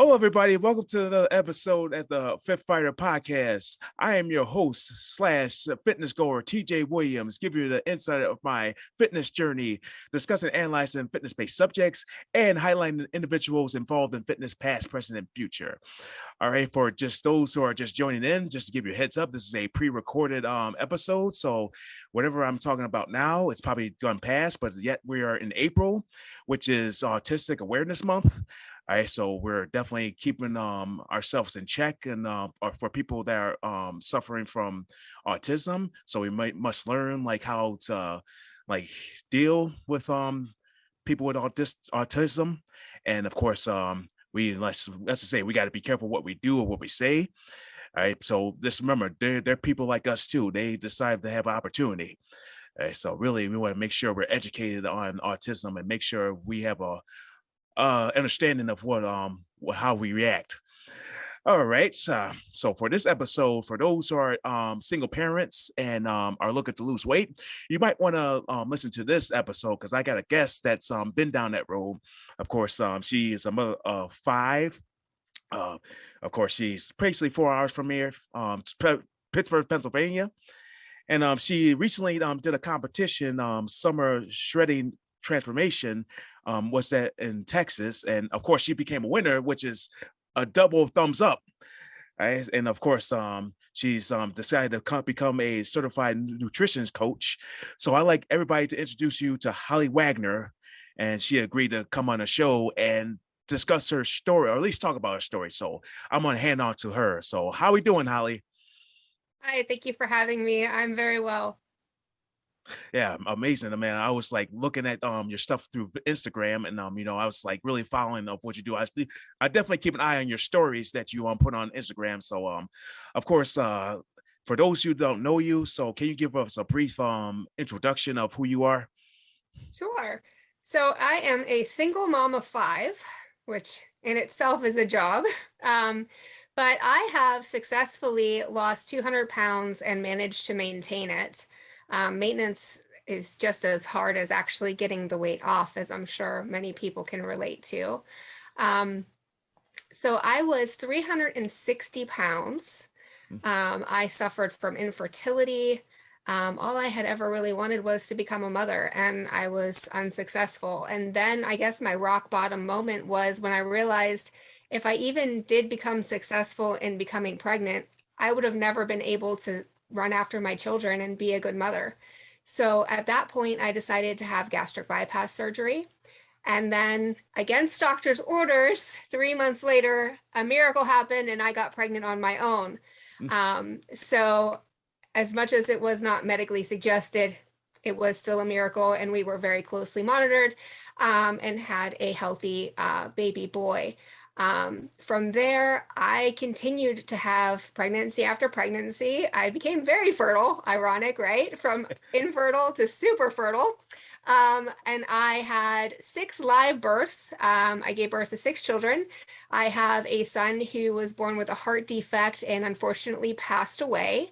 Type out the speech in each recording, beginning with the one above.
Hello, everybody. Welcome to the episode at the Fit Fighter Podcast. I am your host slash fitness goer, TJ Williams, give you the insight of my fitness journey, discussing and analyzing fitness-based subjects, and highlighting individuals involved in fitness past, present, and future. All right, for just those who are just joining in, just to give you a heads up, this is a pre-recorded episode. So whatever I'm talking about now, it's probably gone past, but yet we are in April, which is Autistic Awareness Month. All right, so we're definitely keeping ourselves in check, and or for people that are suffering from autism, so we must learn like how to like deal with people with autism, and of course we let's say we got to be careful what we do or what we say. All right, so just remember they're people like us too. They decide to have an opportunity. All right, so really we want to make sure we're educated on autism and make sure we have a understanding of how we react. All right. So for this episode, for those who are single parents and are looking to lose weight, you might want to listen to this episode because I got a guest that's been down that road. Of course, she is a mother of five. Of course, she's basically 4 hours from here, Pittsburgh, Pennsylvania. And she recently did a competition, summer shredding transformation, was that in Texas, and of course she became a winner, which is a double thumbs up. Right? And of course she's decided to become a certified nutrition coach. So I like everybody to introduce you to Holly Wagner, and she agreed to come on a show and discuss her story, or at least talk about her story. So I'm gonna hand on to her. So how we doing, Holly? Hi, thank you for having me. I'm very well. Yeah, amazing, man. I was like looking at your stuff through Instagram, and I was like really following up what you do. I definitely keep an eye on your stories that you put on Instagram. So of course, for those who don't know you, so can you give us a brief introduction of who you are? Sure. So I am a single mom of five, which in itself is a job. But I have successfully lost 200 pounds and managed to maintain it. Maintenance is just as hard as actually getting the weight off, as I'm sure many people can relate to. So I was 360 pounds. I suffered from infertility. All I had ever really wanted was to become a mother, and I was unsuccessful. And then I guess my rock bottom moment was when I realized if I even did become successful in becoming pregnant, I would have never been able to run after my children and be a good mother. So at that point, I decided to have gastric bypass surgery. And then, against doctor's orders, 3 months later, a miracle happened and I got pregnant on my own. So as much as it was not medically suggested, it was still a miracle, and we were very closely monitored and had a healthy baby boy. From there, I continued to have pregnancy after pregnancy. I became very fertile, ironic, right? From infertile to super fertile. And I had 6 live births. I gave birth to 6 children. I have a son who was born with a heart defect and unfortunately passed away.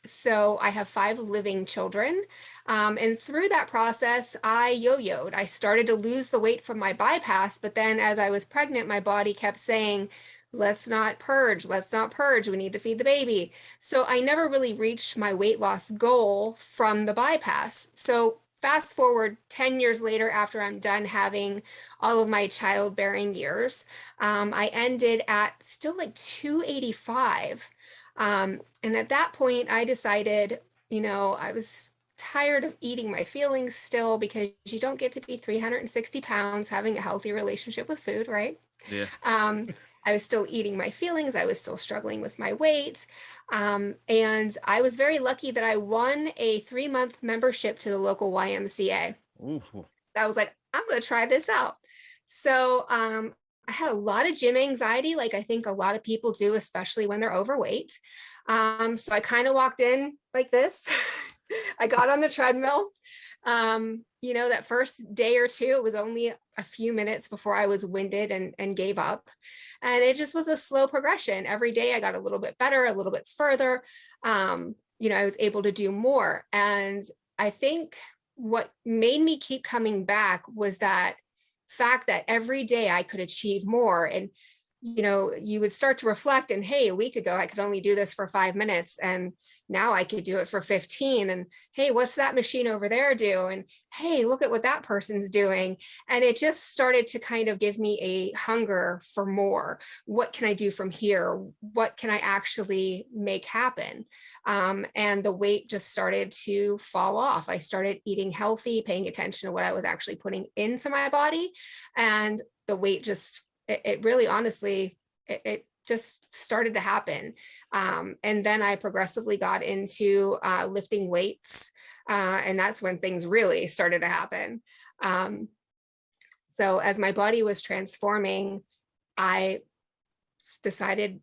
So I have 5 living children. And through that process, I yo-yoed. I started to lose the weight from my bypass, but then as I was pregnant, my body kept saying, let's not purge, we need to feed the baby. So I never really reached my weight loss goal from the bypass. So fast forward 10 years later, after I'm done having all of my childbearing years, I ended at still like 285. And at that point, I decided, I was tired of eating my feelings still, because you don't get to be 360 pounds having a healthy relationship with food, right? Yeah. I was still eating my feelings. I was still struggling with my weight. And I was very lucky that I won a 3-month membership to the local YMCA. Ooh. I was like, I'm going to try this out. So I had a lot of gym anxiety, like I think a lot of people do, especially when they're overweight. So I kind of walked in like this. I got on the treadmill. That first day or two, it was only a few minutes before I was winded and gave up. And it just was a slow progression. Every day I got a little bit better, a little bit further. I was able to do more. And I think what made me keep coming back was that fact that every day I could achieve more. And, you would start to reflect, and hey, a week ago, I could only do this for 5 minutes. And now I could do it for 15. And hey, what's that machine over there do? And hey, look at what that person's doing. And it just started to kind of give me a hunger for more. What can I do from here? What can I actually make happen? And the weight just started to fall off. I started eating healthy, paying attention to what I was actually putting into my body. And the weight just, it really honestly, it just started to happen. And then I progressively got into lifting weights. And that's when things really started to happen. So as my body was transforming, I decided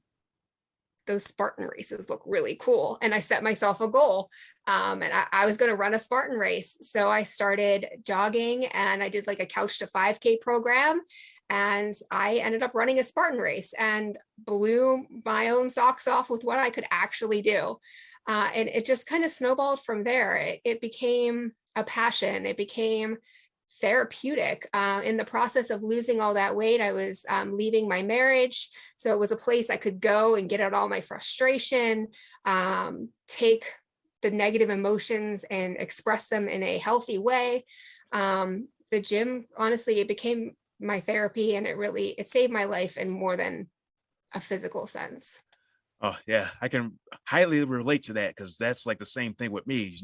those Spartan races look really cool. And I set myself a goal. And I was going to run a Spartan race. So I started jogging, and I did like a couch to 5K program. And I ended up running a Spartan race and blew my own socks off with what I could actually do. And it just kind of snowballed from there. It became a passion. It became therapeutic. In the process of losing all that weight, I was leaving my marriage. So it was a place I could go and get out all my frustration, take the negative emotions and express them in a healthy way. The gym, honestly, it became my therapy, and it saved my life in more than a physical sense. Oh yeah, I can highly relate to that, because that's like the same thing with me.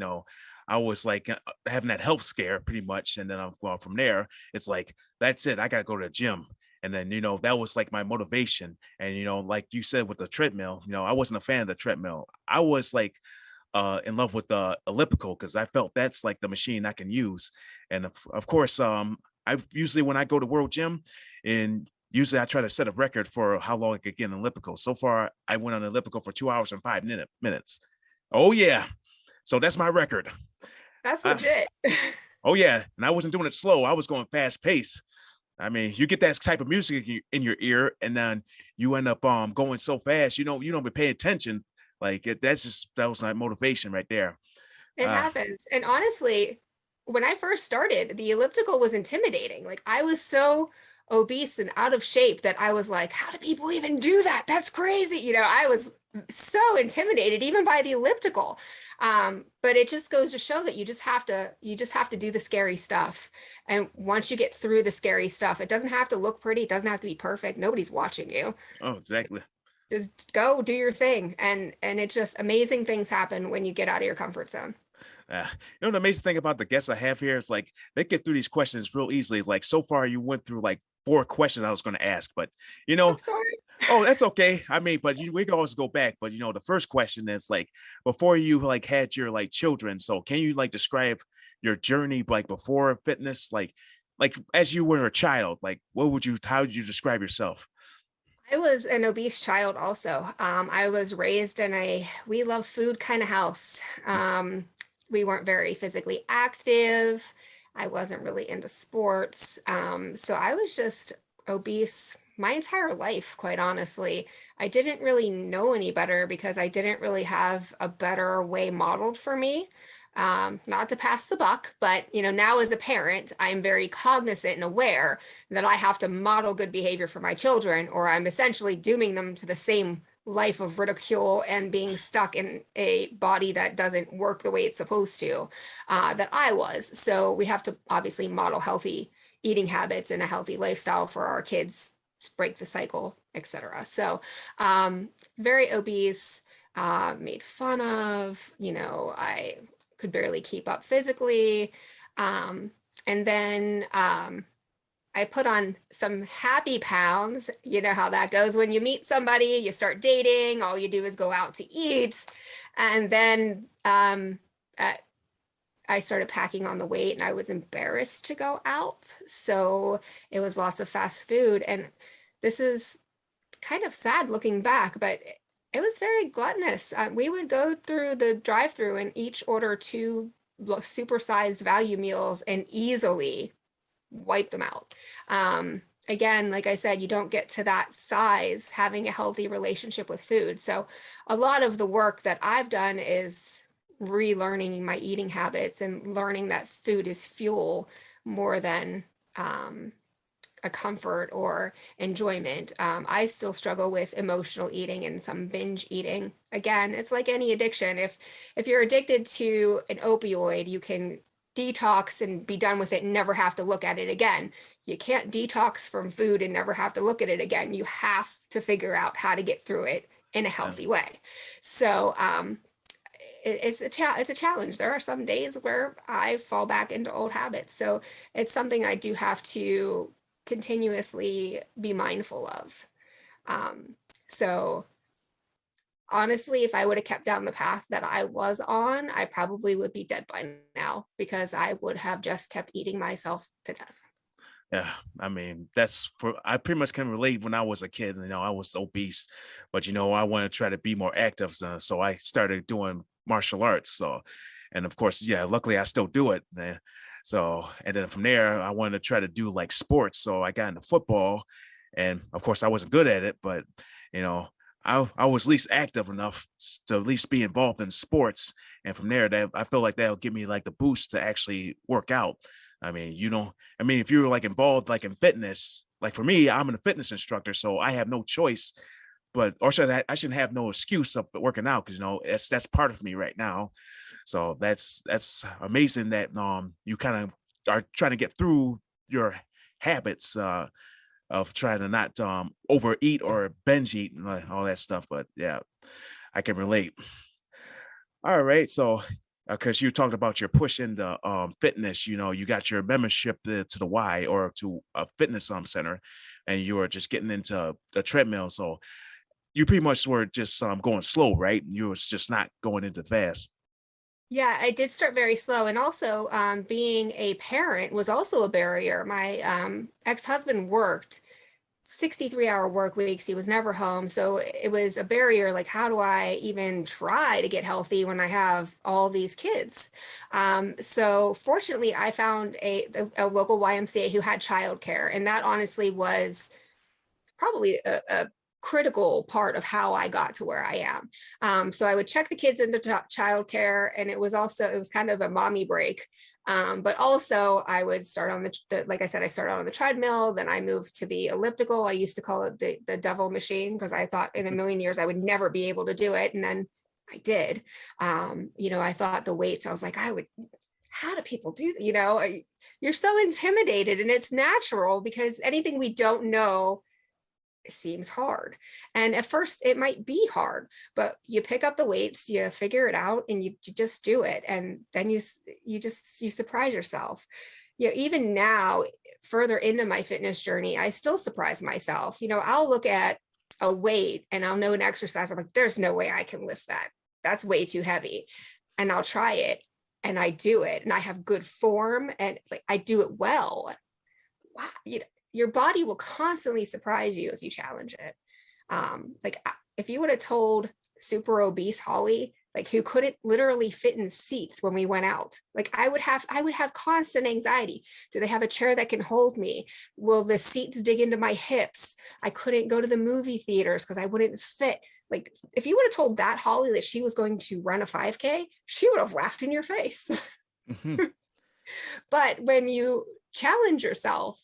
I was like having that health scare pretty much, and then I'm going from there. It's like, that's it. I got to go to the gym. And then, that was like my motivation. And, like you said with the treadmill, I wasn't a fan of the treadmill. I was like in love with the elliptical, because I felt that's like the machine I can use. And of course, I usually, when I go to World Gym, and usually I try to set a record for how long I could get an elliptical. So far, I went on an elliptical for 2 hours and 5 minutes. Oh yeah. So that's my record. That's Uh, legit. oh yeah. And I wasn't doing it slow. I was going fast pace. I mean, you get that type of music in your ear, and then you end up going so fast, you don't be paying attention. Like that was my motivation right there. It Uh, happens. And honestly, when I first started, the elliptical was intimidating. Like, I was so obese and out of shape that I was like, how do people even do that? That's crazy. I was so intimidated even by the elliptical. But it just goes to show that you just have to do the scary stuff. And once you get through the scary stuff, it doesn't have to look pretty. It doesn't have to be perfect. Nobody's watching you. oh, exactly. Just go do your thing. And it's just amazing things happen when you get out of your comfort zone. The amazing thing about the guests I have here is like they get through these questions real easily. It's like so far you went through like 4 questions I was going to ask, but I'm sorry. oh, that's okay. I mean, but we can always go back. But the first question is like before you like had your like children. So can you like describe your journey like before fitness, like as you were a child? Like how would you describe yourself? I was an obese child also. I was raised in a we love food kind of house. We weren't very physically active. I wasn't really into sports. So I was just obese my entire life, quite honestly. I didn't really know any better because I didn't really have a better way modeled for me. Not to pass the buck, but now as a parent, I'm very cognizant and aware that I have to model good behavior for my children, or I'm essentially dooming them to the same life of ridicule and being stuck in a body that doesn't work the way it's supposed to, that I was. So we have to obviously model healthy eating habits and a healthy lifestyle for our kids, break the cycle, etc. So very obese, made fun of, I could barely keep up physically. And then I put on some happy pounds. You know how that goes when you meet somebody, you start dating, all you do is go out to eat. And then I started packing on the weight, and I was embarrassed to go out. So it was lots of fast food. And this is kind of sad looking back, but it was very gluttonous. We would go through the drive-through and each order 2 supersized value meals and easily wipe them out. Again, like I said, you don't get to that size having a healthy relationship with food. So a lot of the work that I've done is relearning my eating habits and learning that food is fuel more than a comfort or enjoyment. I still struggle with emotional eating and some binge eating. Again, it's like any addiction. If you're addicted to an opioid, you can detox and be done with it and never have to look at it again. You can't detox from food and never have to look at it again. You have to figure out how to get through it in a healthy way. So it's a challenge. There are some days where I fall back into old habits. So it's something I do have to continuously be mindful of. So honestly, if I would have kept down the path that I was on, I probably would be dead by now, because I would have just kept eating myself to death. Yeah, I mean, I pretty much can relate. When I was a kid, I was obese, but I want to try to be more active. So I started doing martial arts. So, and of course, yeah, luckily I still do it. So, and then from there, I wanted to try to do like sports. So I got into football, and of course I wasn't good at it, but you know, I was at least active enough to at least be involved in sports. And from there, that I feel like that'll give me like the boost to actually work out. I mean, if you're like involved like in fitness, like for me, I'm a fitness instructor, so I have no choice. But or should I shouldn't have no excuse of working out, because that's part of me right now. So that's amazing that you kind of are trying to get through your habits of trying to not overeat or binge eat and all that stuff. But yeah, I can relate. All right, so because you talked about your push into fitness, you got your membership to the Y, or to a fitness center, and you were just getting into the treadmill. So you pretty much were just going slow, right? You was just not going into fast. Yeah, I did start very slow. And also, being a parent was also a barrier. My ex-husband worked 63-hour work weeks. He was never home. So it was a barrier. Like, how do I even try to get healthy when I have all these kids? So fortunately, I found a local YMCA who had childcare. And that honestly was probably a critical part of how I got to where I am. So I would check the kids into childcare, and it was kind of a mommy break. But also I would start on like I said, I started on the treadmill, then I moved to the elliptical. I used to call it the devil machine, because I thought in a million years I would never be able to do it. And then I did. I thought the weights, I was like, how do people do that? You're so intimidated, and it's natural, because anything we don't know seems hard. And at first it might be hard, but you pick up the weights, you figure it out, and you just do it. And then you surprise yourself. Even now, further into my fitness journey, I still surprise myself. I'll look at a weight and I'll know an exercise. I'm like, there's no way I can lift that. That's way too heavy. And I'll try it, and I do it, and I have good form, and like I do it well. Wow. Your body will constantly surprise you if you challenge it. Like if you would have told super obese Holly, like who couldn't literally fit in seats when we went out, like I would have constant anxiety. Do they have a chair that can hold me? Will the seats dig into my hips? I couldn't go to the movie theaters because I wouldn't fit. Like if you would have told that Holly that she was going to run a 5K, she would have laughed in your face. Mm-hmm. But when you challenge yourself,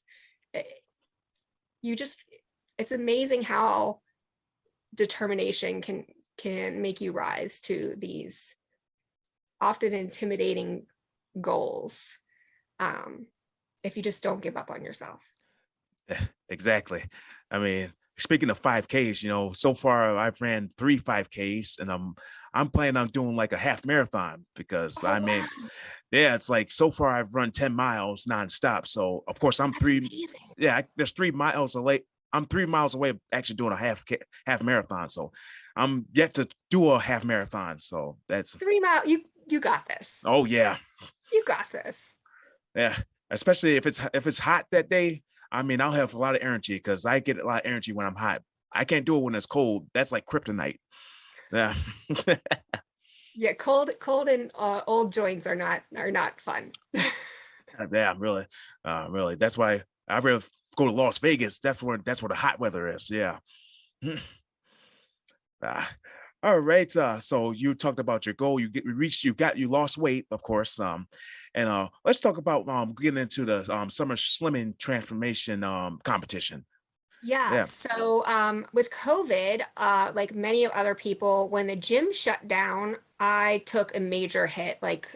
it's amazing how determination can make you rise to these often intimidating goals, if you just don't give up on yourself. Exactly. I mean, speaking of 5Ks, so far I've ran 3 5Ks, and I'm planning on doing like a half marathon, because wow. Yeah, it's like so far I've run 10 miles nonstop. So of course That's amazing. Yeah, there's 3 miles away. I'm 3 miles away of actually doing a half marathon. So I'm yet to do a half marathon. So that's 3 miles. You got this. Oh yeah. You got this. Yeah. Especially if it's hot that day. I mean, I'll have a lot of energy, because I get a lot of energy when I'm hot. I can't do it when it's cold. That's like kryptonite. Yeah. Yeah, cold and old joints are not fun. Yeah, really. That's why I rather go to Las Vegas. That's where the hot weather is. Yeah. All right. So you talked about your goal. You lost weight, of course. And let's talk about getting into the summer slimming transformation competition. Yeah. Yeah. So with COVID, like many of other people, when the gym shut down, I took a major hit, like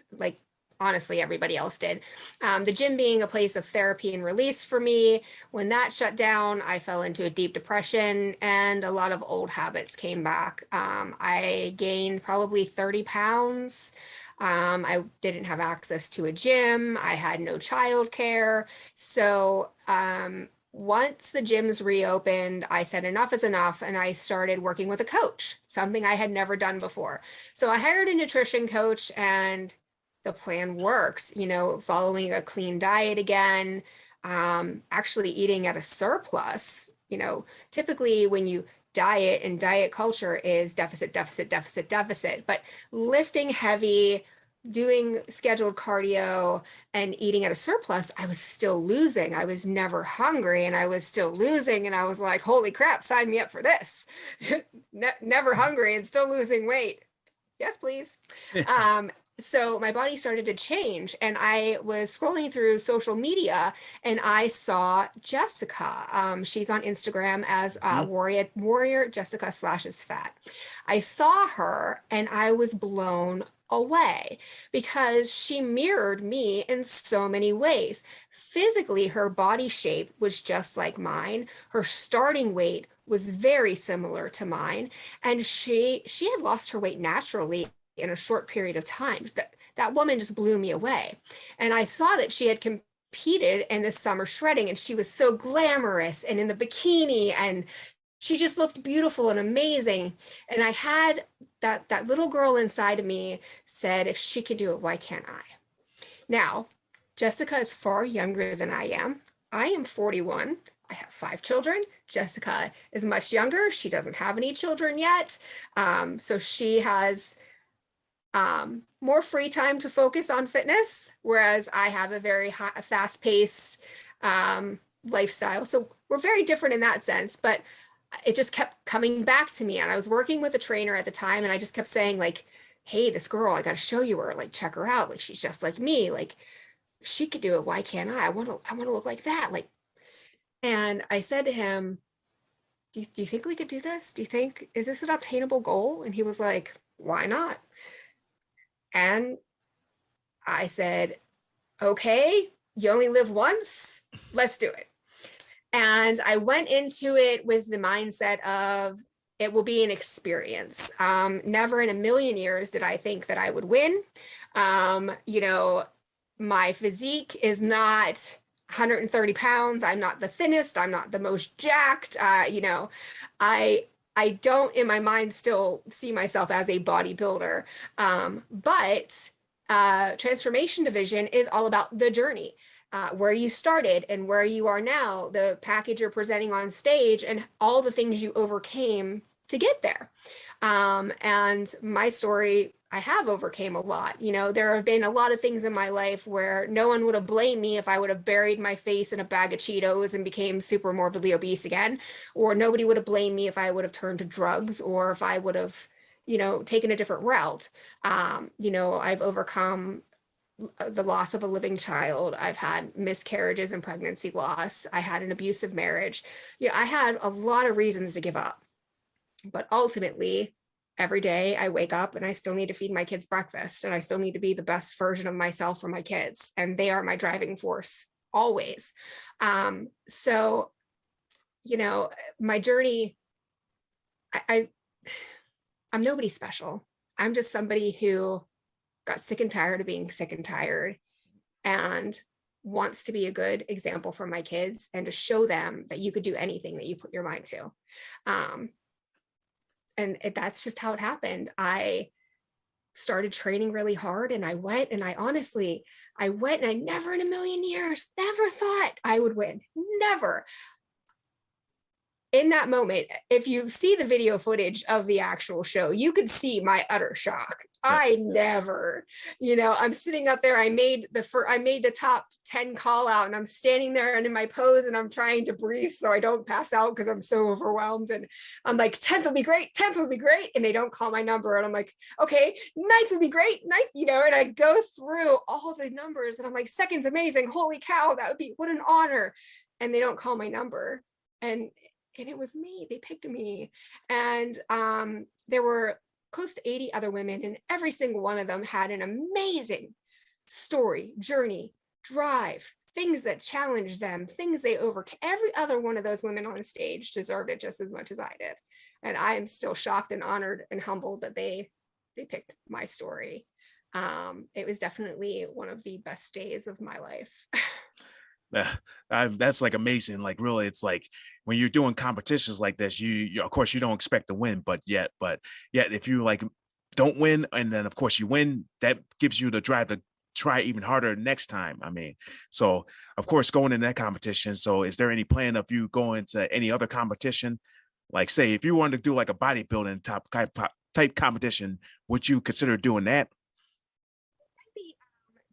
honestly everybody else did. The gym being a place of therapy and release for me, when that shut down, I fell into a deep depression and a lot of old habits came back. I gained probably 30 pounds. I didn't have access to a gym. I had no childcare. So once the gyms reopened, I said enough is enough, and I started working with a coach, something I had never done before. So I hired a nutrition coach, and the plan worked, following a clean diet again, actually eating at a surplus. Typically when you diet, and diet culture is deficit, deficit, deficit, deficit, but lifting heavy, doing scheduled cardio and eating at a surplus, I was still losing. I was never hungry and I was still losing. And I was like, holy crap, sign me up for this. Never hungry and still losing weight. Yes, please. So my body started to change, and I was scrolling through social media and I saw Jessica. She's on Instagram as warrior Jessica / fat. I saw her and I was blown away because she mirrored me in so many ways. Physically, her body shape was just like mine. Her starting weight was very similar to mine, and she had lost her weight naturally in a short period of time. That woman just blew me away. And I saw that she had competed in the summer shredding, and she was so glamorous and in the bikini, and she just looked beautiful and amazing. And I had that little girl inside of me said, if she can do it, why can't I? Now, Jessica is far younger than I am. I am 41. I have 5 children. Jessica is much younger. She doesn't have any children yet. So she has more free time to focus on fitness, whereas I have a very fast-paced lifestyle. So we're very different in that sense, but it just kept coming back to me. And I was working with a trainer at the time, and I just kept saying, like, hey, this girl, I got to show you her, like, check her out. Like, she's just like me. Like, if she could do it, why can't I? I want to look like that. Like, and I said to him, do you think we could do this? Is this an obtainable goal? And he was like, why not? And I said, okay, you only live once, let's do it. And I went into it with the mindset of it will be an experience. Never in a million years did I think that I would win. My physique is not 130 pounds. I'm not the thinnest. I'm not the most jacked. I don't in my mind still see myself as a bodybuilder. But Transformation Division is about the journey. Where you started and where you are now, the package you're presenting on stage, and all the things you overcame to get there. And my story, I have overcame a lot. There have been a lot of things in my life where no one would have blamed me if I would have buried my face in a bag of Cheetos and became super morbidly obese again, or nobody would have blamed me if I would have turned to drugs, or if I would have, taken a different route. I've overcome the loss of a living child. I've had miscarriages and pregnancy loss. I had an abusive marriage. I had a lot of reasons to give up. But ultimately, every day I wake up and I still need to feed my kids breakfast, and I still need to be the best version of myself for my kids. And they are my driving force always. So, my journey, I'm nobody special. I'm just somebody who got sick and tired of being sick and tired, and wants to be a good example for my kids and to show them that you could do anything that you put your mind to. And that's just how it happened. I started training really hard, and I went and I never in a million years, never thought I would win. Never. in that moment, if you see the video footage of the actual show, you could see my utter shock. Yeah. I never, I'm sitting up there. I made the top 10 call out, and I'm standing there and in my pose, and I'm trying to breathe so I don't pass out because I'm so overwhelmed. And I'm like, 10th will be great, 10th will be great. And they don't call my number. And I'm like, okay, 9th will be great, 9th, and I go through all the numbers and I'm like, second's amazing. Holy cow, what an honor. And they don't call my number. And it was me. They picked me. And there were close to 80 other women, and every single one of them had an amazing story, journey, drive, things that challenged them, things they overcame. Every other one of those women on stage deserved it just as much as I did. And I am still shocked and honored and humbled that they picked my story. It was definitely one of the best days of my life. That's like amazing. Like really, it's like when you're doing competitions like this, you of course you don't expect to win, but yet if you like don't win and then of course you win, that gives you the drive to try even harder next time. I mean, so of course going in that competition. So is there any plan of you going to any other competition? Like say if you wanted to do like a bodybuilding type competition, would you consider doing that? Maybe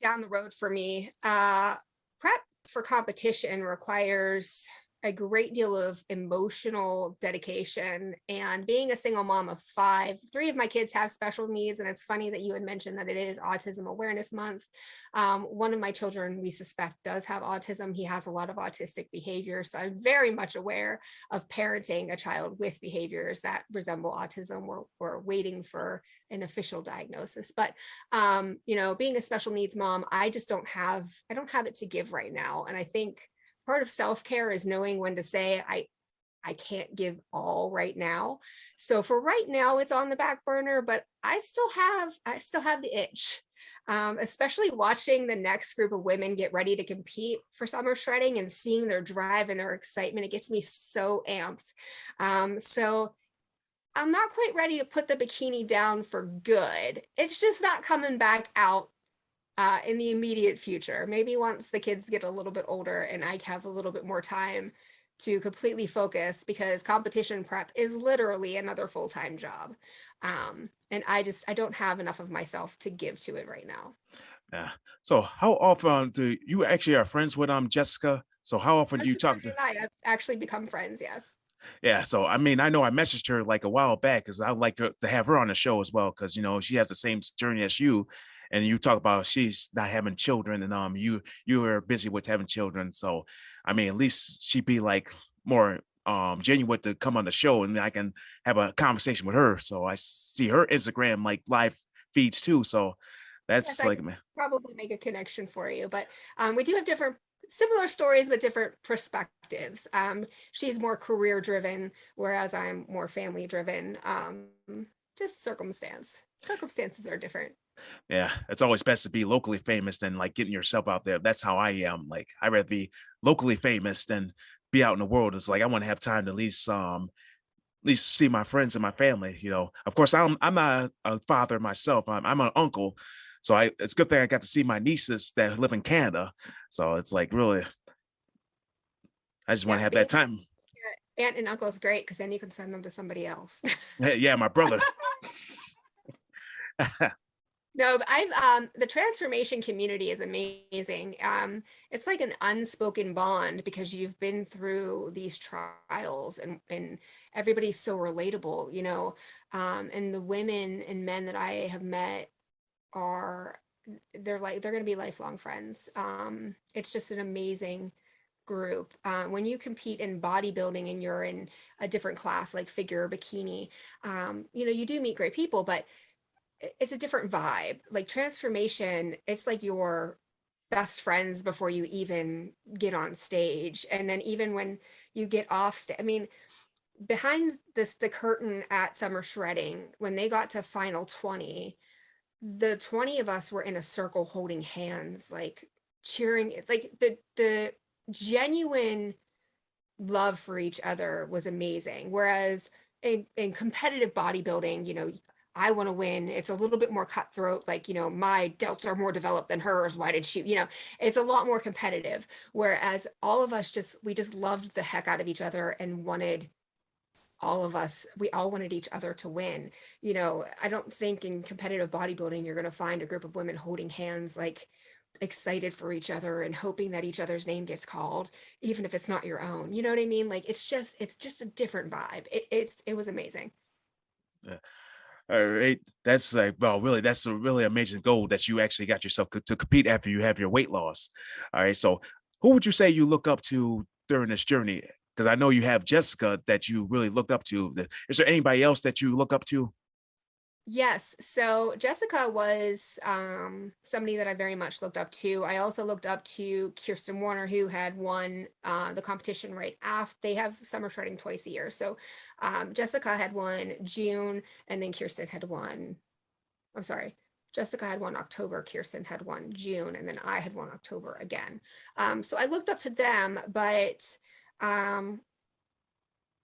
down the road for me. Prep for competition requires a great deal of emotional dedication, and being a single mom of 5, 3 of my kids have special needs. And it's funny that you had mentioned that it is Autism Awareness Month. One of my children, we suspect, does have autism. He has a lot of autistic behaviors. So I'm very much aware of parenting a child with behaviors that resemble autism. We're waiting for an official diagnosis, but being a special needs mom, I don't have it to give right now. And I think part of self-care is knowing when to say, I can't give all right now. So for right now, it's on the back burner, but I still have the itch. Especially watching the next group of women get ready to compete for summer shredding and seeing their drive and their excitement, it gets me so amped. So I'm not quite ready to put the bikini down for good. It's just not coming back out in the immediate future. Maybe once the kids get a little bit older and I have a little bit more time to completely focus, because competition prep is literally another full-time job. And I don't have enough of myself to give to it right now. Yeah. So how often do you actually are friends with Jessica? So how often do you talk to? I've actually become friends, yes. Yeah, so I mean, I know I messaged her like a while back because I'd like to have her on the show as well because she has the same journey as you, and you talk about she's not having children, and you are busy with having children. So, I mean, at least she'd be like more genuine to come on the show, and I can have a conversation with her. So I see her Instagram like live feeds too. So that's yes, like, man, probably make a connection for you, but we do have similar stories, but different perspectives. She's more career driven, whereas I'm more family driven. Just circumstances are different. yeah, it's always best to be locally famous than like getting yourself out there. That's how I am. Like I'd rather be locally famous than be out in the world. It's like I want to have time to at least see my friends and my family. Of course, I'm not a father myself. I'm an uncle, so it's a good thing I got to see my nieces that live in Canada. So it's like really, I just want to have that time. Your aunt and uncle is great because then you can send them to somebody else. Yeah, my brother. No, but the transformation community is amazing. It's like an unspoken bond because you've been through these trials, and everybody's so relatable, and the women and men that I have met they're going to be lifelong friends. It's just an amazing group. When you compete in bodybuilding and you're in a different class, like figure or bikini, you do meet great people, but it's a different vibe. Like transformation, it's like your best friends before you even get on stage. And then even when you get off stage, I mean, behind the curtain at summer shredding, when they got to final 20, the 20 of us were in a circle holding hands, like cheering, like the genuine love for each other was amazing. Whereas in competitive bodybuilding, I want to win. It's a little bit more cutthroat. Like, my delts are more developed than hers. Why did she, it's a lot more competitive. Whereas all of us we just loved the heck out of each other and wanted all of us, we all wanted each other to win. You know, I don't think in competitive bodybuilding you're going to find a group of women holding hands, like excited for each other and hoping that each other's name gets called, even if it's not your own. You know what I mean? Like it's just a different vibe. It was amazing. Yeah. All right, that's like, well, really, that's a really amazing goal that you actually got yourself to compete after you have your weight loss. All right, so who would you say you look up to during this journey? Because I know you have Jessica that you really looked up to. Is there anybody else that you look up to? Yes. So Jessica was somebody that I very much looked up to. I also looked up to Kirsten Warner, who had won the competition right after. They have summer shredding twice a year. So Jessica had won June, and then Kirsten had won. I'm sorry. Jessica had won October, Kirsten had won June, and then I had won October again. So I looked up to them, but um,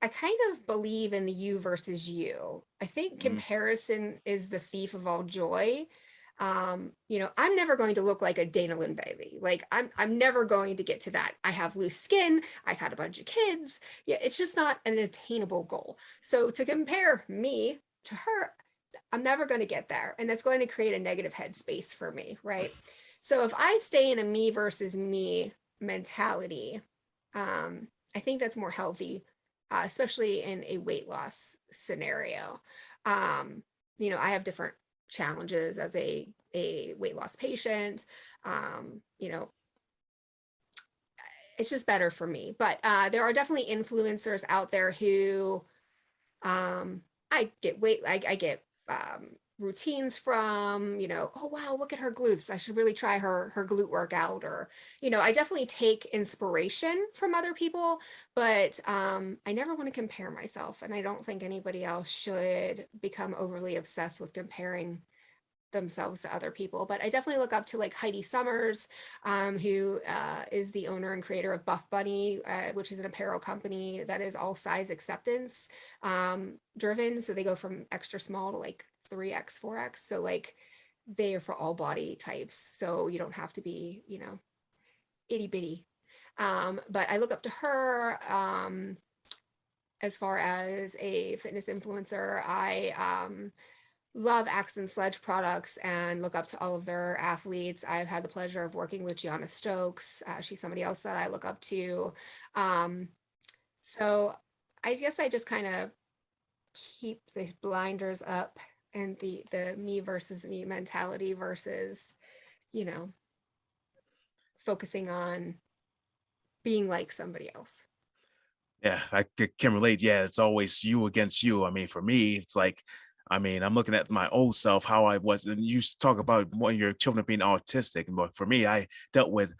I kind of believe in the you versus you. I think Mm, comparison is the thief of all joy. You know, I'm never going to look like a Dana Lynn Bailey. Like I'm never going to get to that. I have loose skin. I've had a bunch of kids. Yeah, it's just not an attainable goal. So to compare me to her, I'm never going to get there. And that's going to create a negative headspace for me, right? So if I stay in a me versus me mentality, I think that's more healthy, especially in a weight loss scenario. Um, you know, I have different challenges as a weight loss patient. You know, it's just better for me. But there are definitely influencers out there who I get I get routines from, you know, oh wow, look at her glutes. I should really try her glute workout. Or, you know, I definitely take inspiration from other people, but I never want to compare myself. And I don't think anybody else should become overly obsessed with comparing themselves to other people. But I definitely look up to like Heidi Summers, who is the owner and creator of Buff Bunny, which is an apparel company that is all size acceptance driven. So they go from extra small to like 3X, 4X. So like they are for all body types. So you don't have to be, you know, itty bitty. But I look up to her. As far as a fitness influencer, I love Axe and Sledge products and look up to all of their athletes. I've had the pleasure of working with Gianna Stokes. She's somebody else that I look up to. Um, so I guess I just kind of keep the blinders up and the me versus me mentality versus, you know, focusing on being like somebody else. yeah, can relate. Yeah, it's always you against you. I mean, for me, it's like, I mean, I'm looking at my old self, how I was, and you talk about one of your children being autistic. But for me, I dealt with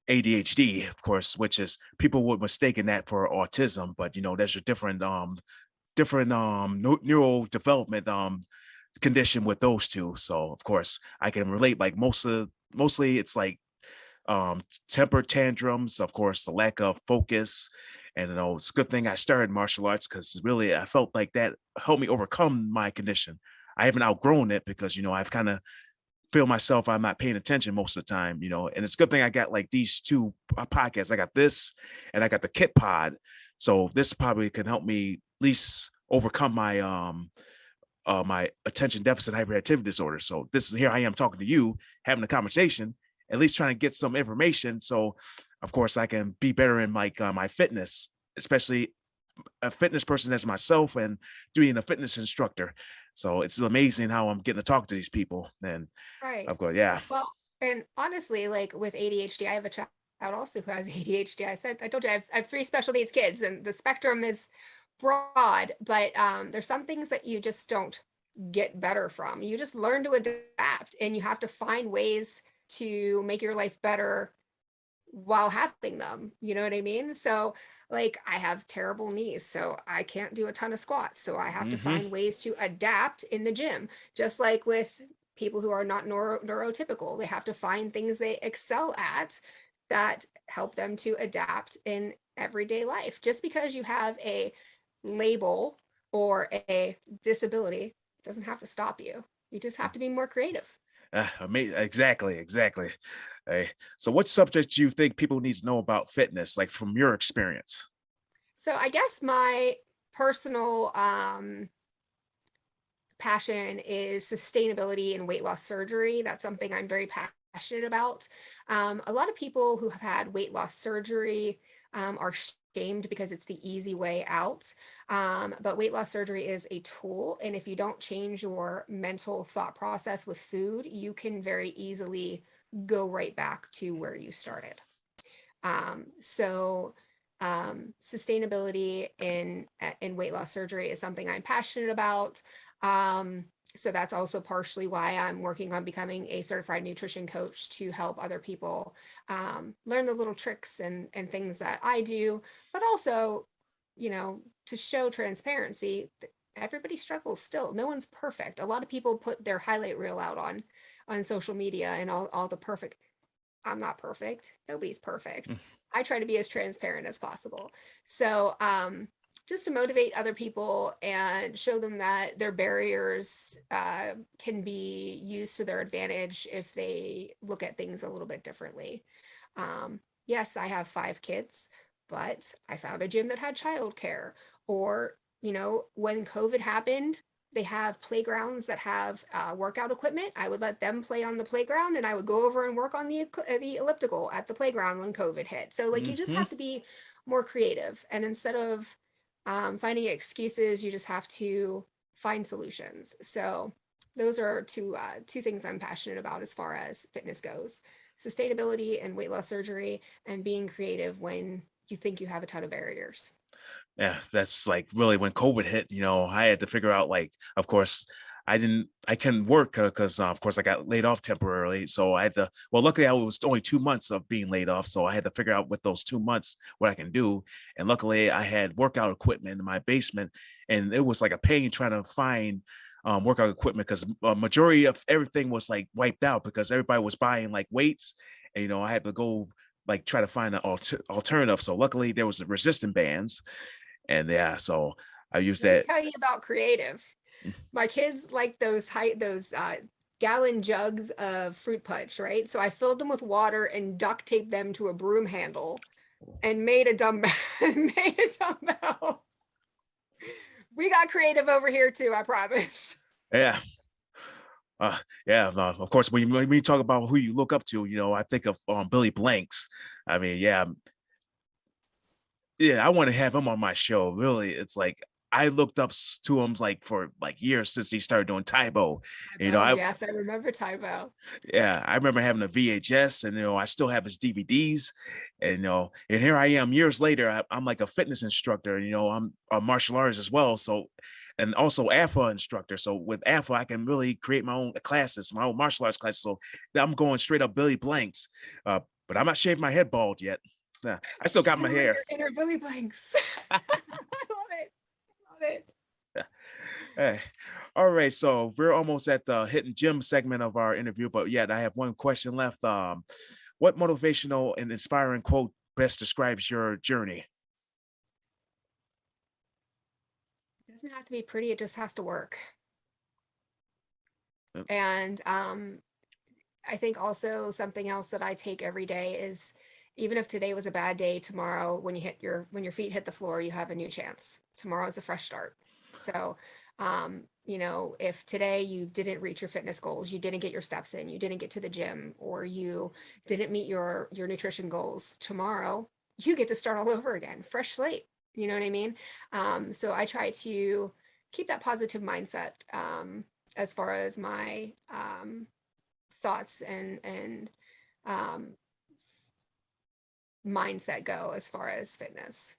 ADHD, of course, which is people would mistaken that for autism, but you know, there's a different neural development condition with those two. So of course I can relate. Like mostly it's like temper tantrums, of course, the lack of focus. And you know, it's a good thing I started martial arts because really I felt like that helped me overcome my condition. I haven't outgrown it because you know I've kind of feel myself I'm not paying attention most of the time, you know. And it's a good thing I got like these two podcasts. I got this and I got the Kit Pod. So this probably can help me at least overcome my attention deficit hyperactivity disorder. So this is here I am talking to you, having a conversation, at least trying to get some information. So of course I can be better in like my fitness, especially a fitness person as myself and being a fitness instructor. So it's amazing how I'm getting to talk to these people. And Right. of course, yeah. Well, and honestly, like with ADHD, I have a child also who has ADHD. I told you I have three special needs kids, and the spectrum is broad, but there's some things that you just don't get better from. You just learn to adapt, and you have to find ways to make your life better while having them. You know what I mean? So like I have terrible knees, so I can't do a ton of squats. So I have to Hmm. find ways to adapt in the gym, just like with people who are not neurotypical. They have to find things they excel at that help them to adapt in everyday life. Just because you have a label or a disability doesn't have to stop you. You just have to be more creative. Amazing. Exactly. Exactly. Hey, so what subject do you think people need to know about fitness, like from your experience? So I guess my personal passion is sustainability and weight loss surgery. That's something I'm very passionate about. A lot of people who have had weight loss surgery are shamed because it's the easy way out. But weight loss surgery is a tool. And if you don't change your mental thought process with food, you can very easily go right back to where you started. Sustainability in weight loss surgery is something I'm passionate about. So that's also partially why I'm working on becoming a certified nutrition coach to help other people learn the little tricks and things that I do, but also, to show transparency. Everybody struggles still. No one's perfect. A lot of people put their highlight reel out on social media and all the perfect. I'm not perfect. Nobody's perfect. I try to be as transparent as possible. So just to motivate other people and show them that their barriers can be used to their advantage if they look at things a little bit differently. Yes, I have 5 kids, but I found a gym that had childcare. Or, when COVID happened, they have playgrounds that have workout equipment. I would let them play on the playground, and I would go over and work on the elliptical at the playground when COVID hit. So you just have to be more creative. And instead of finding excuses, you just have to find solutions. So those are two things I'm passionate about as far as fitness goes: sustainability and weight loss surgery, and being creative when you think you have a ton of barriers. Yeah, that's like really when COVID hit, I had to figure out, like, of course, I couldn't work because, of course, I got laid off temporarily. So I had to, well, luckily I was only 2 months of being laid off. So I had to figure out with those 2 months what I can do. And luckily I had workout equipment in my basement, and it was like a pain trying to find workout equipment because a majority of everything was like wiped out because everybody was buying like weights. And, I had to go like try to find an alternative. So luckily there was the resistant bands. And yeah, so I used Let me that. tell you about creative. My kids like those gallon jugs of fruit punch, right? So I filled them with water and duct taped them to a broom handle and made a dumbbell. We got creative over here too, I promise. Yeah. Of course, when you talk about who you look up to, I think of Billy Blanks. I mean, yeah, I want to have him on my show. Really, it's like I looked up to him like for like years since he started doing Taibo. Yes, I remember Taibo. Yeah, I remember having a VHS, and I still have his DVDs, and and here I am years later. I'm like a fitness instructor. I'm a martial artist as well, so, and also AFA instructor. So with AFA, I can really create my own classes, my own martial arts classes. So I'm going straight up Billy Blanks, but I'm not shaving my head bald yet. Yeah, I still got my hair. Inner Billy Blanks. I love it. Love it. Hey, all right. So we're almost at the hidden gem segment of our interview, but yet I have one question left. What motivational and inspiring quote best describes your journey? It doesn't have to be pretty, it just has to work. Yep. And I think also something else that I take every day is, even if today was a bad day, tomorrow when your feet hit the floor, you have a new chance. Tomorrow is a fresh start. So if today you didn't reach your fitness goals, you didn't get your steps in, you didn't get to the gym, or you didn't meet your nutrition goals, tomorrow you get to start all over again, fresh slate. You know what I mean? So I try to keep that positive mindset as far as my thoughts and mindset go as far as fitness.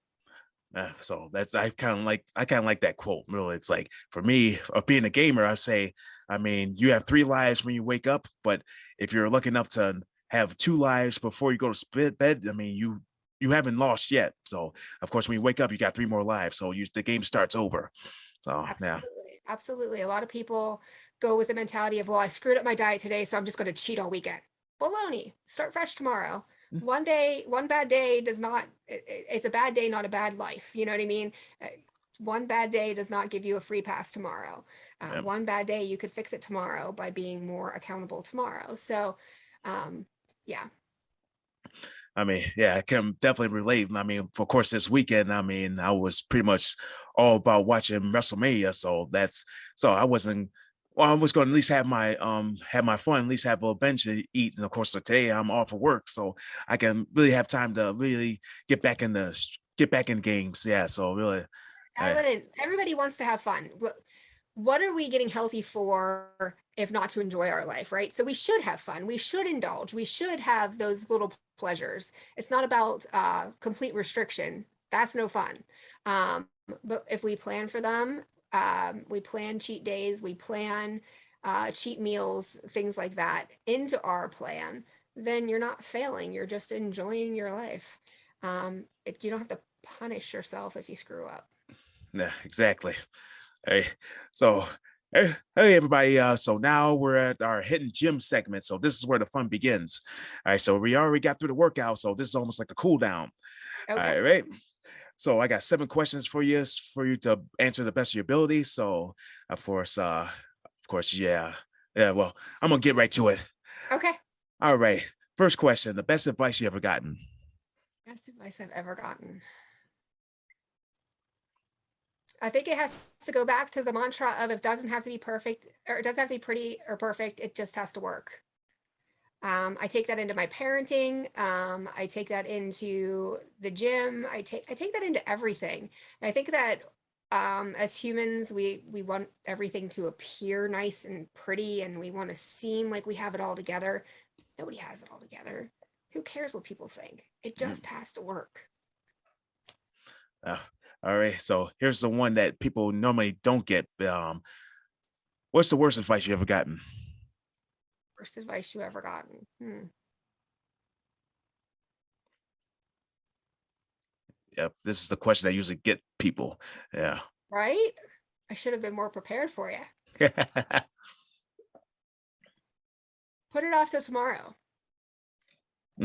So that's I kind of like that quote. Really, it's like for me, of being a gamer, I say, I mean, you have 3 lives when you wake up, but if you're lucky enough to have 2 lives before you go to bed, I mean, you haven't lost yet. So of course, when you wake up, you got 3 more lives. So the game starts over. So yeah. Absolutely. A lot of people go with the mentality of, well, I screwed up my diet today, so I'm just going to cheat all weekend. Baloney. Start fresh tomorrow. One bad day does not, it's a bad day, not a bad life. You know what I mean? One bad day does not give you a free pass tomorrow. One bad day, you could fix it tomorrow by being more accountable tomorrow. So, yeah. I mean, yeah, I can definitely relate. I mean, of course, this weekend, I mean, I was pretty much all about watching WrestleMania. So I wasn't, well, I was going to at least have my fun, at least have a little bench to eat. And of course, so today I'm off of work, so I can really have time to really get back in games. Yeah. So really, uh, Everybody wants to have fun. What are we getting healthy for if not to enjoy our life, right? So we should have fun. We should indulge. We should have those little pleasures. It's not about complete restriction. That's no fun. But if we plan for them, we plan cheat days, we plan cheat meals, things like that into our plan, then you're not failing. You're just enjoying your life. You don't have to punish yourself if you screw up. yeah, exactly. Hey, so hey everybody. So now we're at our hidden gym segment. So this is where the fun begins. All right, so we already got through the workout, so this is almost like the cool down. All Okay. right, right. So I got 7 questions for you to answer the best of your ability. So of course, yeah. Yeah, well, I'm gonna get right to it. Okay. All right. First question, the best advice you ever gotten. Best advice I've ever gotten. I think it has to go back to the mantra of it doesn't have to be perfect, or it doesn't have to be pretty or perfect. It just has to work. I take that into my parenting. I take that into the gym. I take that into everything. I think that as humans, we want everything to appear nice and pretty, and we want to seem like we have it all together. Nobody has it all together. Who cares what people think? It just has to work. Uh, all right. So here's the one that people normally don't get. What's the worst advice you ever gotten? Worst advice you ever gotten? Yep. This is the question I usually get people. Yeah. Right? I should have been more prepared for you. Put it off to tomorrow.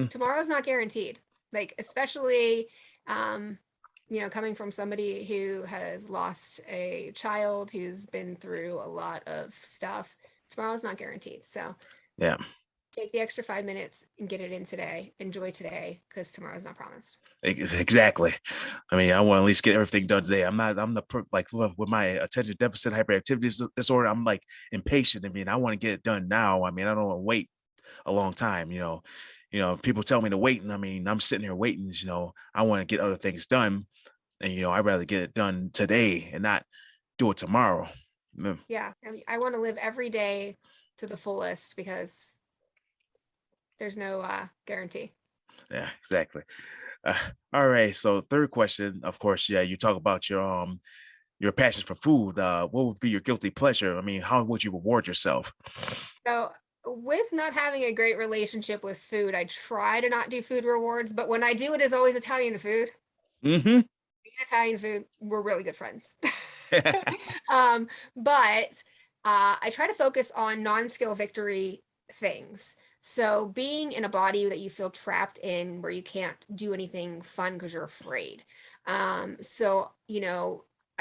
Tomorrow's not guaranteed. Like, especially, coming from somebody who has lost a child, who's been through a lot of stuff, tomorrow's not guaranteed. So yeah. take the extra 5 minutes and get it in today. Enjoy today, because tomorrow's not promised. Exactly. I mean, I want to at least get everything done today. I'm like with my attention deficit hyperactivity disorder. I'm like impatient. I mean, I want to get it done now. I mean, I don't want to wait a long time. People tell me to wait, and I mean, I'm sitting here waiting. I want to get other things done, and I'd rather get it done today and not do it tomorrow. Yeah, I mean, I want to live every day to the fullest, because there's no guarantee. Yeah, exactly. All right. So third question, of course, yeah, you talk about your passion for food. What would be your guilty pleasure? I mean, how would you reward yourself? So with not having a great relationship with food, I try to not do food rewards, but when I do, it is always Italian food. Mm-hmm. Italian food, we're really good friends. But I try to focus on non-skill victory things. So being in a body that you feel trapped in, where you can't do anything fun because you're afraid. I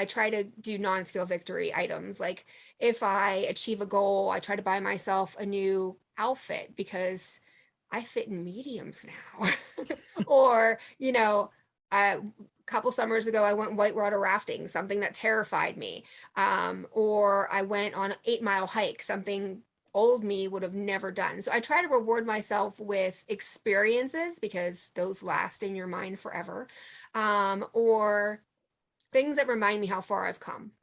try to do non-skill victory items. Like, if I achieve a goal, I try to buy myself a new outfit because I fit in mediums now. Or, a couple summers ago, I went whitewater rafting, something that terrified me. Or I went on an 8-mile hike, something old me would have never done. So I try to reward myself with experiences, because those last in your mind forever. Or things that remind me how far I've come,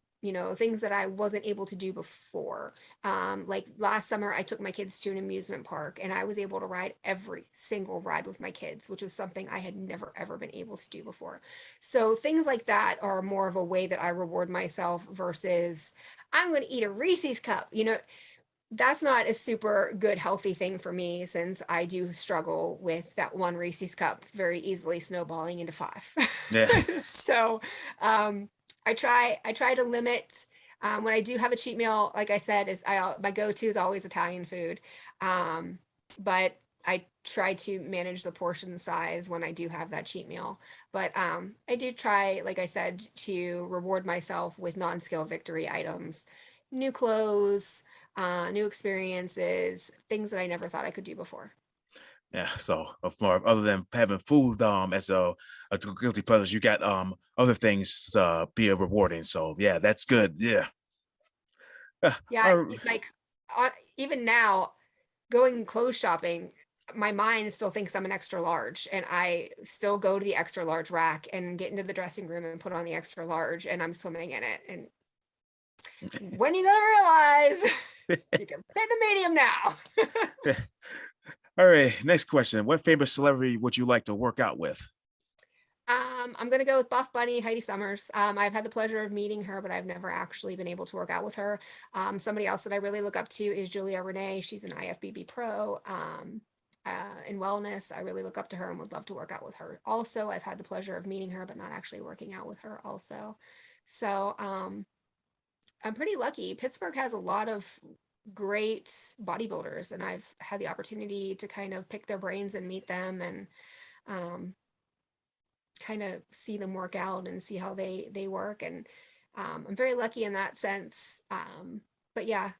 things that I wasn't able to do before. Like last summer, I took my kids to an amusement park, and I was able to ride every single ride with my kids, which was something I had never, ever been able to do before. So things like that are more of a way that I reward myself, versus I'm going to eat a Reese's cup. That's not a super good, healthy thing for me, since I do struggle with that one Reese's cup very easily snowballing into 5. Yeah. So I try to limit, when I do have a cheat meal, like I said, my go-to is always Italian food. But I try to manage the portion size when I do have that cheat meal. But I do try, like I said, to reward myself with non-skill victory items, new clothes, new experiences, things that I never thought I could do before. Yeah. So for other than having food as a guilty pleasure, you got other things be rewarding. So yeah, that's good. Yeah. Yeah, All like even now, going clothes shopping, my mind still thinks I'm an extra large, and I still go to the extra large rack and get into the dressing room and put on the extra large, and I'm swimming in it. And when you gonna realize you can fit the medium now? All right. Next question. What famous celebrity would you like to work out with? I'm gonna go with Buff Bunny, Heidi Summers. I've had the pleasure of meeting her, but I've never actually been able to work out with her. Somebody else that I really look up to is Julia Renee. She's an IFBB pro in wellness. I really look up to her and would love to work out with her. Also, I've had the pleasure of meeting her, but not actually working out with her also. So I'm pretty lucky. Pittsburgh has a lot of great bodybuilders, and I've had the opportunity to kind of pick their brains and meet them, and um, kind of see them work out and see how they work. And I'm very lucky in that sense. But yeah,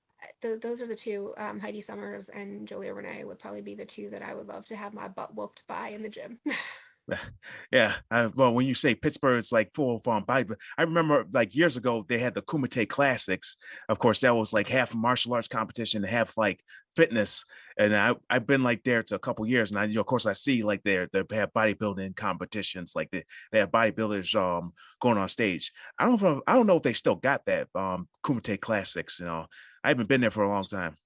those are the two. Heidi Summers and Julia Renee would probably be the two that I would love to have my butt whooped by in the gym. Yeah. Well, when you say Pittsburgh, it's like full farm body, but I remember like years ago they had the Kumite Classics. Of course, that was like half martial arts competition and half like fitness. And I've been like there to a couple years, and of course I see like they have bodybuilding competitions, like they have bodybuilders going on stage. I don't know if they still got that Kumite Classics. I haven't been there for a long time.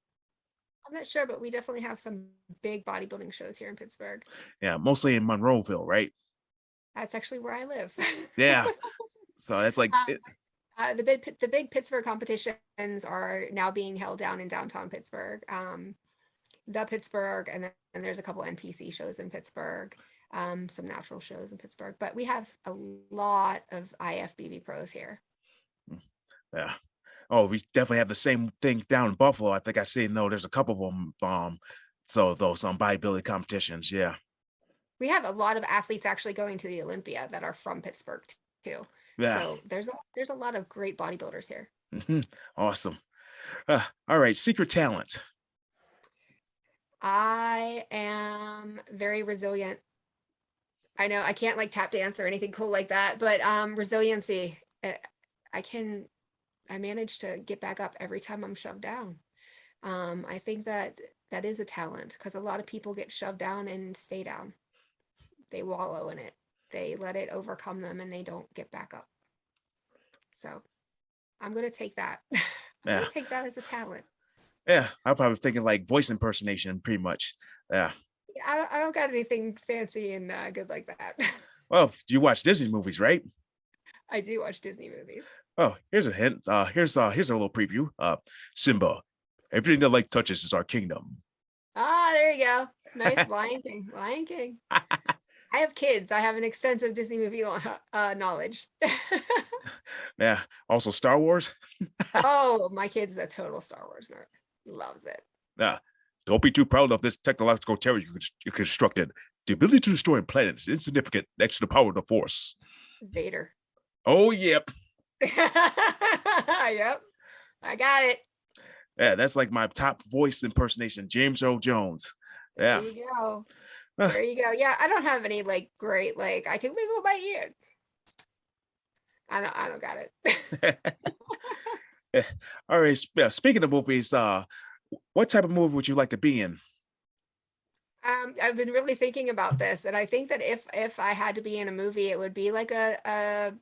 I'm not sure, but we definitely have some big bodybuilding shows here in Pittsburgh. Yeah, mostly in Monroeville, right? That's actually where I live. Yeah. So that's like um, the big Pittsburgh competitions are now being held down in downtown Pittsburgh. The Pittsburgh, and then there's a couple NPC shows in Pittsburgh, some natural shows in Pittsburgh, but we have a lot of IFBB pros here. yeah. Oh, we definitely have the same thing down in Buffalo. I think I see. No, there's a couple of them. So those bodybuilding competitions. Yeah. We have a lot of athletes actually going to the Olympia that are from Pittsburgh too. Yeah. So there's a lot of great bodybuilders here. Awesome. All right. Secret talent. I am very resilient. I know I can't like tap dance or anything cool like that, but resiliency. I can I manage to get back up every time I'm shoved down. I think that is a talent, because a lot of people get shoved down and stay down. They wallow in it. They let it overcome them and they don't get back up. So I'm going to take that. I'm going Yeah. to take that as a talent. Yeah. I'm probably thinking like voice impersonation, pretty much. Yeah. I don't got anything fancy and good like that. Well, you watch Disney movies, right? I do watch Disney movies. Oh, here's a hint. Here's a little preview. Simba. Everything that light touches is our kingdom. Ah, there you go. Nice. Lion King. Lion King. I have kids. I have an extensive Disney movie knowledge. Yeah. Also, Star Wars. Oh, my kid's a total Star Wars nerd. Loves it. Yeah. Don't be too proud of this technological terror you constructed. The ability to destroy planets is insignificant next to the power of the Force. Vader. Oh, yep. Yep. I got it. Yeah, that's like my top voice impersonation, James Earl Jones. There Yeah. you go. There you go. Yeah, I don't have any like great like I can wiggle my ear. I don't got it. Yeah. All right. Speaking of movies, what type of movie would you like to be in? I've been really thinking about this, and I think that if I had to be in a movie, it would be like a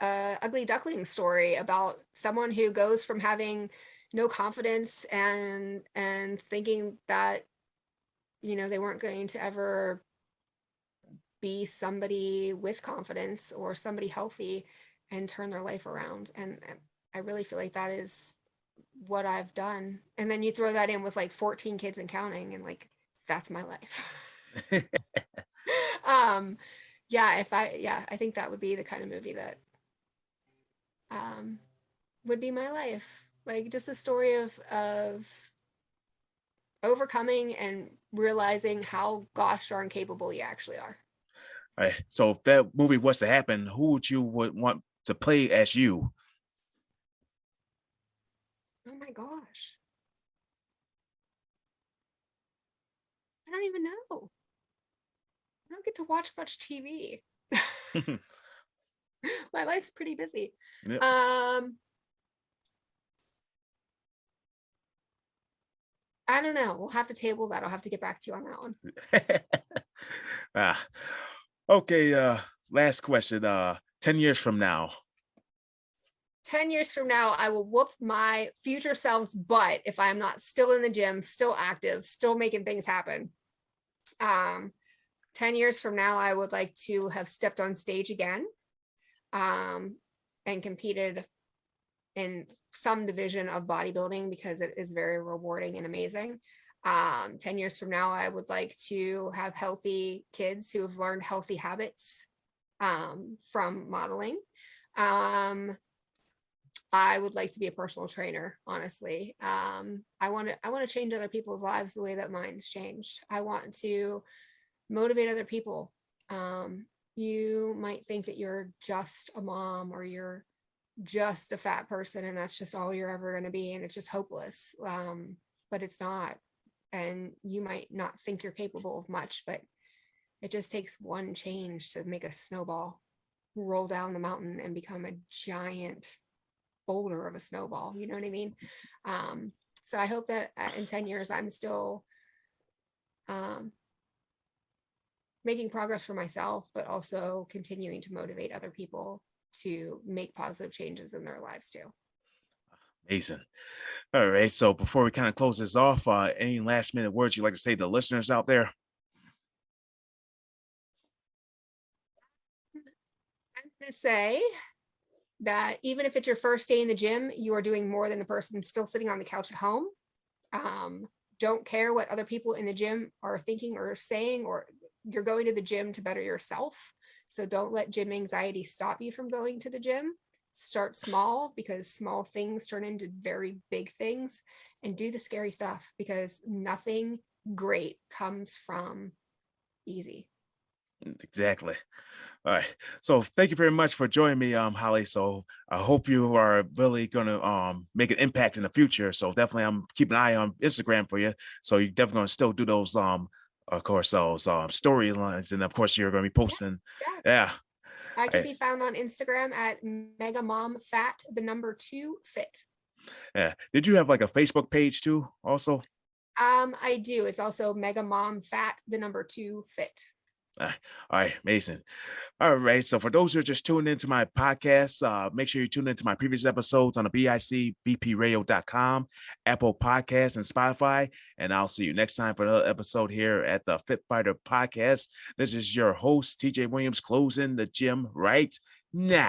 ugly duckling story about someone who goes from having no confidence and thinking that they weren't going to ever be somebody with confidence or somebody healthy and turn their life around. And I really feel like that is what I've done. And then you throw that in with like 14 kids and counting, and like that's my life. um yeah, I think that would be the kind of movie that would be my life. Like just a story of overcoming and realizing how gosh darn capable you actually are. All right. So if that movie was to happen, who would want to play as you? Oh my gosh. I don't even know. don't get to watch much TV. My life's pretty busy. Yep. I don't know. We'll have to table that. I'll have to get back to you on that one. Okay, last question. 10 years from now. 10 years from now, I will whoop my future self's butt if I'm not still in the gym, still active, still making things happen. 10 years from now, I would like to have stepped on stage again, and competed in some division of bodybuilding because it is very rewarding and amazing. 10 years from now, I would like to have healthy kids who have learned healthy habits from modeling. I would like to be a personal trainer, honestly. I want to change other people's lives the way that mine's changed. I want to motivate other people. You might think that you're just a mom or you're just a fat person and that's just all you're ever going to be, and it's just hopeless. But it's not. And you might not think you're capable of much, but it just takes one change to make a snowball roll down the mountain and become a giant boulder of a snowball. You know what I mean? So I hope that in 10 years, I'm still making progress for myself, but also continuing to motivate other people to make positive changes in their lives too. Amazing. All right. So before we kind of close this off, any last minute words you'd like to say to the listeners out there? I'm going to say that even if it's your first day in the gym, you are doing more than the person still sitting on the couch at home. Don't care what other people in the gym are thinking or saying, or you're going to the gym to better yourself. So don't let gym anxiety stop you from going to the gym. Start small, because small things turn into very big things, and do the scary stuff, because nothing great comes from easy. Exactly. All right. So thank you very much for joining me, Holly. So I hope you are really going to make an impact in the future. So definitely I'm keeping an eye on Instagram for you. So you're definitely going to still do those of course those storylines, and of course you're going to be posting. Yeah. I can be found on Instagram at megamomfat2fit. Yeah. Did you have like a Facebook page too also? I do. It's also megamomfat2fit. All right, amazing. All right, so for those who are just tuning into my podcast, make sure you tune into my previous episodes on the bicbpradio.com, Apple Podcasts, and Spotify. And I'll see you next time for another episode here at the Fit Fighter Podcast. This is your host, TJ Williams, closing the gym right now.